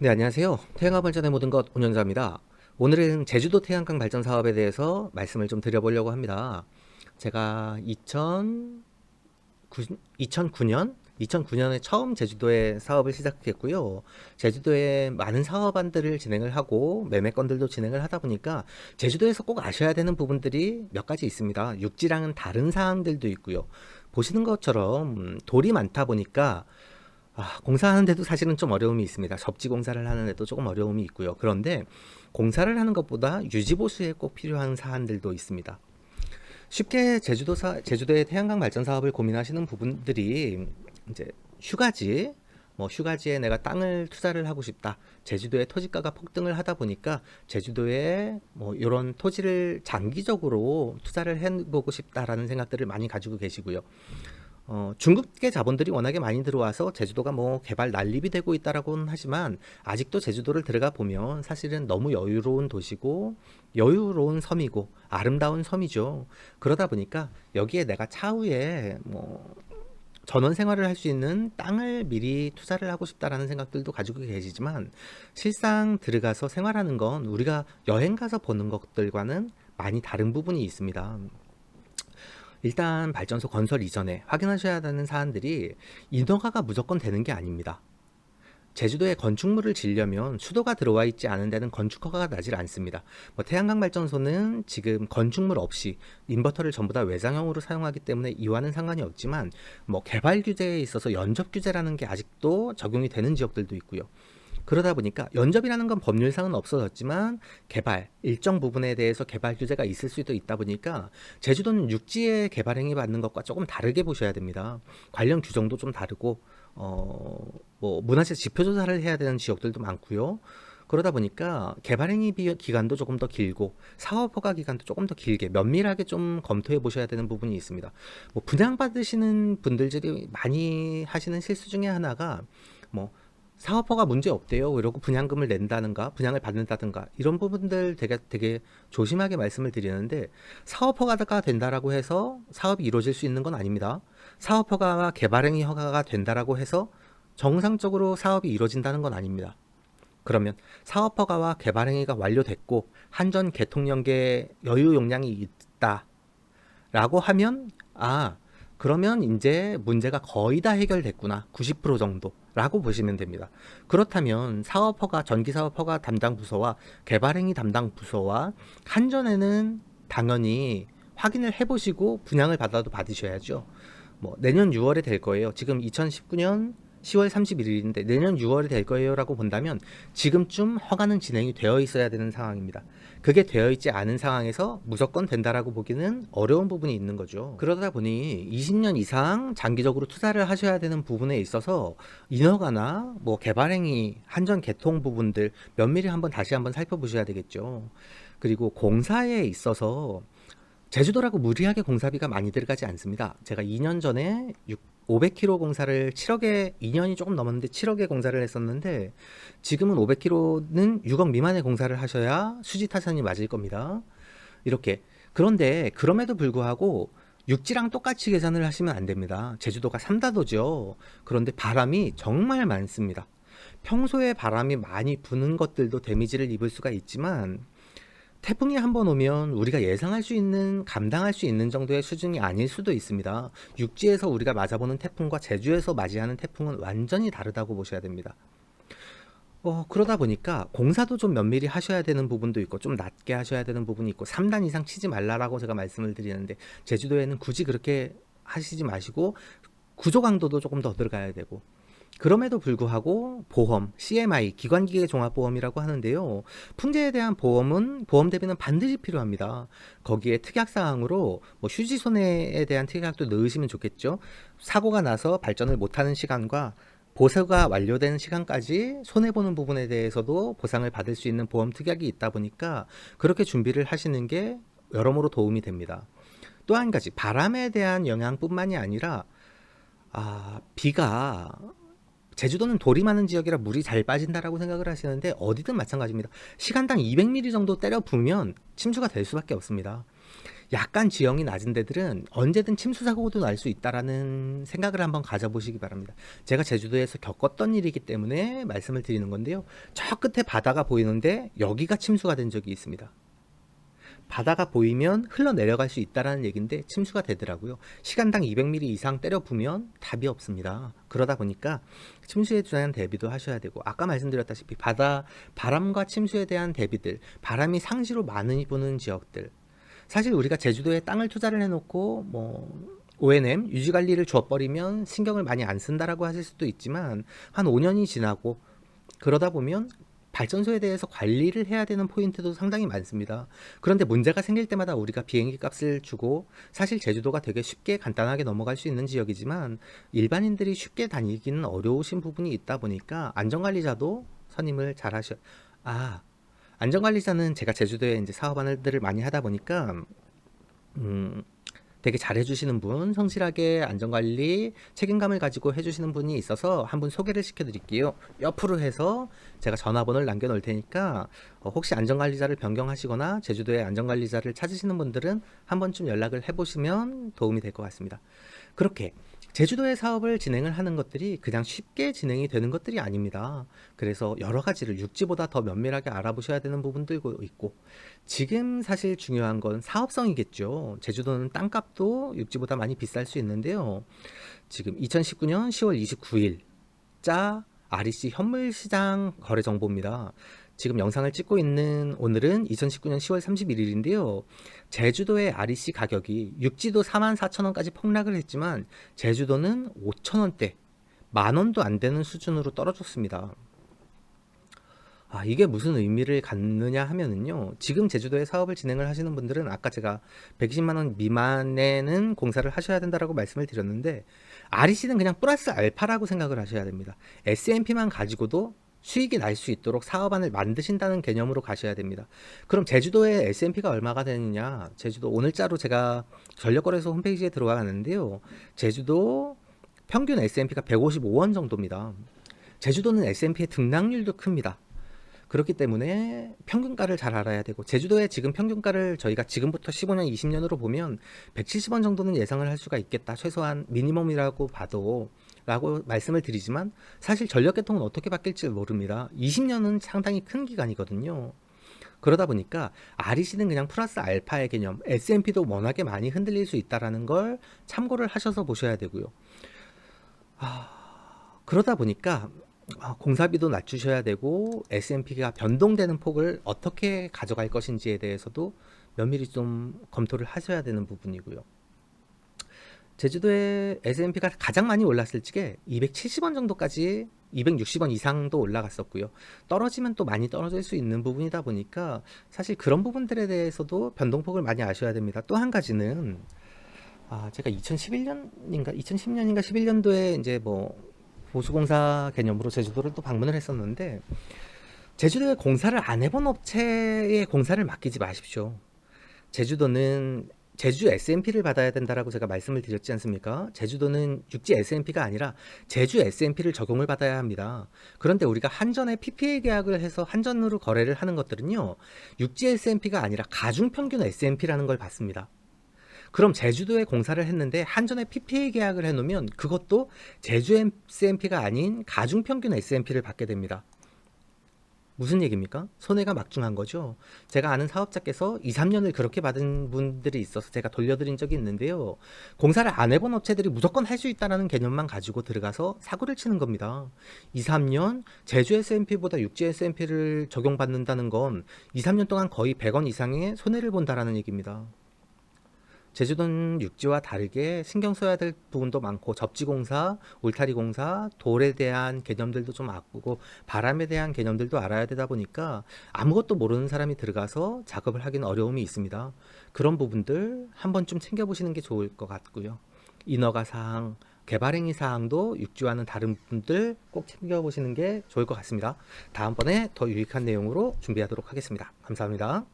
네, 안녕하세요. 태양광 발전의 모든 것 운영자입니다. 오늘은 제주도 태양광 발전 사업에 대해서 말씀을 좀 드려보려고 합니다. 제가 2009년에 처음 제주도에 사업을 시작했고요. 제주도에 많은 사업안들을 진행을 하고 매매 건들도 진행을 하다 보니까 제주도에서 꼭 아셔야 되는 부분들이 몇 가지 있습니다. 육지랑은 다른 사항들도 있고요. 보시는 것처럼 돌이 많다 보니까 공사하는데도 사실은 좀 어려움이 있습니다. 접지 공사를 하는데도 조금 어려움이 있고요. 그런데 공사를 하는 것보다 유지 보수에 꼭 필요한 사안들도 있습니다. 쉽게 제주도의 태양광 발전 사업을 고민하시는 부분들이 이제 휴가지, 휴가지에 내가 땅을 투자를 하고 싶다. 제주도의 토지가가 폭등을 하다 보니까 제주도에 이런 토지를 장기적으로 투자를 해보고 싶다라는 생각들을 많이 가지고 계시고요. 중국계 자본들이 워낙에 많이 들어와서 제주도가 개발 난립이 되고 있다라고는 하지만 아직도 제주도를 들어가 보면 사실은 너무 여유로운 도시고 여유로운 섬이고 아름다운 섬이죠. 그러다 보니까 여기에 내가 차후에 전원 생활을 할 수 있는 땅을 미리 투자를 하고 싶다라는 생각들도 가지고 계시지만 실상 들어가서 생활하는 건 우리가 여행 가서 보는 것들과는 많이 다른 부분이 있습니다. 일단 발전소 건설 이전에 확인하셔야 하는 사안들이 인허가가 무조건 되는 게 아닙니다. 제주도에 건축물을 지으려면 수도가 들어와 있지 않은 데는 건축 허가가 나질 않습니다. 태양광 발전소는 지금 건축물 없이 인버터를 전부 다 외장형으로 사용하기 때문에 이와는 상관이 없지만 개발 규제에 있어서 연접 규제라는 게 아직도 적용이 되는 지역들도 있고요. 그러다 보니까 연접이라는 건 법률상은 없어졌지만 개발 일정 부분에 대해서 개발 규제가 있을 수도 있다 보니까 제주도는 육지의 개발 행위 받는 것과 조금 다르게 보셔야 됩니다. 관련 규정도 좀 다르고 문화재 지표 조사를 해야 되는 지역들도 많고요. 그러다 보니까 개발행위 기간도 조금 더 길고 사업 허가 기간도 조금 더 길게 면밀하게 좀 검토해 보셔야 되는 부분이 있습니다. 분양받으시는 분들이 많이 하시는 실수 중에 하나가 사업허가 문제 없대요. 이러고 분양금을 낸다든가 분양을 받는다든가 이런 부분들 되게 조심하게 말씀을 드리는데 사업허가가 된다라고 해서 사업이 이루어질 수 있는 건 아닙니다. 사업허가와 개발행위 허가가 된다라고 해서 정상적으로 사업이 이루어진다는 건 아닙니다. 그러면 사업허가와 개발행위가 완료됐고 한전 개통연계 여유 용량이 있다라고 하면 그러면 이제 문제가 거의 다 해결됐구나. 90% 정도라고 보시면 됩니다. 그렇다면 사업허가, 전기사업허가 담당 부서와 개발행위 담당 부서와 한전에는 당연히 확인을 해보시고 분양을 받아도 받으셔야죠. 내년 6월에 될 거예요. 지금 2019년 10월 31일인데 내년 6월에 될 거예요 라고 본다면 지금쯤 허가는 진행이 되어 있어야 되는 상황입니다. 그게 되어 있지 않은 상황에서 무조건 된다라고 보기는 어려운 부분이 있는 거죠. 그러다 보니 20년 이상 장기적으로 투자를 하셔야 되는 부분에 있어서 인허가나 개발행위, 한전 개통 부분들 면밀히 다시 한번 살펴보셔야 되겠죠. 그리고 공사에 있어서 제주도라고 무리하게 공사비가 많이 들어가지 않습니다. 제가 2년 전에 500km 공사를 7억에 2년이 조금 넘었는데 7억에 공사를 했었는데 지금은 500km는 6억 미만의 공사를 하셔야 수지 타산이 맞을 겁니다. 이렇게 그런데 그럼에도 불구하고 육지랑 똑같이 계산을 하시면 안 됩니다. 제주도가 삼다도죠. 그런데 바람이 정말 많습니다. 평소에 바람이 많이 부는 것들도 데미지를 입을 수가 있지만 태풍이 한번 오면 우리가 예상할 수 있는, 감당할 수 있는 정도의 수준이 아닐 수도 있습니다. 육지에서 우리가 맞아보는 태풍과 제주에서 맞이하는 태풍은 완전히 다르다고 보셔야 됩니다. 그러다 보니까 공사도 좀 면밀히 하셔야 되는 부분도 있고 좀 낮게 하셔야 되는 부분이 있고 3단 이상 치지 말라라고 제가 말씀을 드리는데 제주도에는 굳이 그렇게 하시지 마시고 구조 강도도 조금 더 들어가야 되고 그럼에도 불구하고 보험, CMI, 기관기계 종합보험이라고 하는데요. 풍재에 대한 보험 대비는 반드시 필요합니다. 거기에 특약사항으로 휴지 손해에 대한 특약도 넣으시면 좋겠죠. 사고가 나서 발전을 못하는 시간과 보수가 완료된 시간까지 손해보는 부분에 대해서도 보상을 받을 수 있는 보험 특약이 있다 보니까 그렇게 준비를 하시는 게 여러모로 도움이 됩니다. 또 한 가지, 바람에 대한 영향뿐만이 아니라 비가 제주도는 돌이 많은 지역이라 물이 잘 빠진다라고 생각을 하시는데 어디든 마찬가지입니다. 시간당 200mm 정도 때려 부으면 침수가 될 수밖에 없습니다. 약간 지형이 낮은 데들은 언제든 침수 사고도 날 수 있다라는 생각을 한번 가져보시기 바랍니다. 제가 제주도에서 겪었던 일이기 때문에 말씀을 드리는 건데요. 저 끝에 바다가 보이는데 여기가 침수가 된 적이 있습니다. 바다가 보이면 흘러내려갈 수 있다라는 얘기인데 침수가 되더라고요. 시간당 200mm 이상 때려 부으면 답이 없습니다. 그러다 보니까 침수에 대한 대비도 하셔야 되고, 아까 말씀드렸다시피 바람과 침수에 대한 대비들, 바람이 상시로 많이 부는 지역들, 사실 우리가 제주도에 땅을 투자를 해놓고 O&M 유지관리를 줘버리면 신경을 많이 안 쓴다라고 하실 수도 있지만, 한 5년이 지나고 그러다 보면 발전소에 대해서 관리를 해야 되는 포인트도 상당히 많습니다. 그런데 문제가 생길 때마다 우리가 비행기 값을 주고, 사실 제주도가 되게 쉽게 간단하게 넘어갈 수 있는 지역이지만 일반인들이 쉽게 다니기는 어려우신 부분이 있다 보니까 안전관리자도 선임을 잘 안전관리자는 제가 제주도에 이제 사업들을 많이 하다 보니까 되게 잘해주시는 분, 성실하게 안전관리 책임감을 가지고 해주시는 분이 있어서 한분 소개를 시켜드릴게요. 옆으로 해서 제가 전화번호를 남겨놓을 테니까 혹시 안전관리자를 변경하시거나 제주도에 안전관리자를 찾으시는 분들은 한 번쯤 연락을 해보시면 도움이 될 것 같습니다. 그렇게 제주도의 사업을 진행을 하는 것들이 그냥 쉽게 진행이 되는 것들이 아닙니다. 그래서 여러 가지를 육지보다 더 면밀하게 알아보셔야 되는 부분들도 있고, 지금 사실 중요한 건 사업성이겠죠. 제주도는 땅값도 육지보다 많이 비쌀 수 있는데요. 지금 2019년 10월 29일 자 REC 현물시장 거래 정보입니다. 지금 영상을 찍고 있는 오늘은 2019년 10월 31일인데요. 제주도의 REC 가격이 육지도 44,000원까지 폭락을 했지만 제주도는 5,000원대, 만원도 안 되는 수준으로 떨어졌습니다. 이게 무슨 의미를 갖느냐 하면은요, 지금 제주도에 사업을 진행을 하시는 분들은 아까 제가 120만원 미만에는 공사를 하셔야 된다라고 말씀을 드렸는데, REC는 그냥 플러스 알파라고 생각을 하셔야 됩니다. S&P만 가지고도 수익이 날 수 있도록 사업안을 만드신다는 개념으로 가셔야 됩니다. 그럼 제주도의 S&P가 얼마가 되느냐? 제주도 오늘자로 제가 전력거래소 홈페이지에 들어가는데요. 제주도 평균 S&P가 155원 정도입니다. 제주도는 S&P의 등락률도 큽니다. 그렇기 때문에 평균가를 잘 알아야 되고, 제주도의 지금 평균가를 저희가 지금부터 15년, 20년으로 보면 170원 정도는 예상을 할 수가 있겠다. 최소한 미니멈이라고 봐도 라고 말씀을 드리지만, 사실 전력계통은 어떻게 바뀔지 모릅니다. 20년은 상당히 큰 기간이거든요. 그러다 보니까 REC는 그냥 플러스 알파의 개념, S&P도 워낙에 많이 흔들릴 수 있다는 걸 참고를 하셔서 보셔야 되고요. 그러다 보니까 공사비도 낮추셔야 되고, S&P가 변동되는 폭을 어떻게 가져갈 것인지에 대해서도 면밀히 좀 검토를 하셔야 되는 부분이고요. 제주도의 S&P가 가장 많이 올랐을 적에 270원 정도까지, 260원 이상도 올라갔었고요. 떨어지면 또 많이 떨어질 수 있는 부분이다 보니까 사실 그런 부분들에 대해서도 변동폭을 많이 아셔야 됩니다. 또 한 가지는 제가 2011년인가 11년도에 이제 보수공사 개념으로 제주도를 또 방문을 했었는데, 제주도에 공사를 안 해본 업체에 공사를 맡기지 마십시오. 제주도는 제주 S&P를 받아야 된다라고 제가 말씀을 드렸지 않습니까? 제주도는 육지 S&P가 아니라 제주 S&P를 적용을 받아야 합니다. 그런데 우리가 한전에 PPA 계약을 해서 한전으로 거래를 하는 것들은요, 육지 S&P가 아니라 가중평균 S&P라는 걸 받습니다. 그럼 제주도에 공사를 했는데 한전에 PPA 계약을 해놓으면 그것도 제주 S&P가 아닌 가중평균 S&P를 받게 됩니다. 무슨 얘기입니까? 손해가 막중한 거죠. 제가 아는 사업자께서 2, 3년을 그렇게 받은 분들이 있어서 제가 돌려드린 적이 있는데요. 공사를 안 해본 업체들이 무조건 할 수 있다는 개념만 가지고 들어가서 사고를 치는 겁니다. 2, 3년 제주 S&P보다 육지 S&P를 적용받는다는 건 2, 3년 동안 거의 100원 이상의 손해를 본다라는 얘기입니다. 제주도는 육지와 다르게 신경 써야 될 부분도 많고, 접지공사, 울타리공사, 돌에 대한 개념들도 좀 아프고 바람에 대한 개념들도 알아야 되다 보니까 아무것도 모르는 사람이 들어가서 작업을 하기는 어려움이 있습니다. 그런 부분들 한 번쯤 챙겨보시는 게 좋을 것 같고요. 인허가 사항, 개발행위 사항도 육지와는 다른 부분들 꼭 챙겨보시는 게 좋을 것 같습니다. 다음번에 더 유익한 내용으로 준비하도록 하겠습니다. 감사합니다.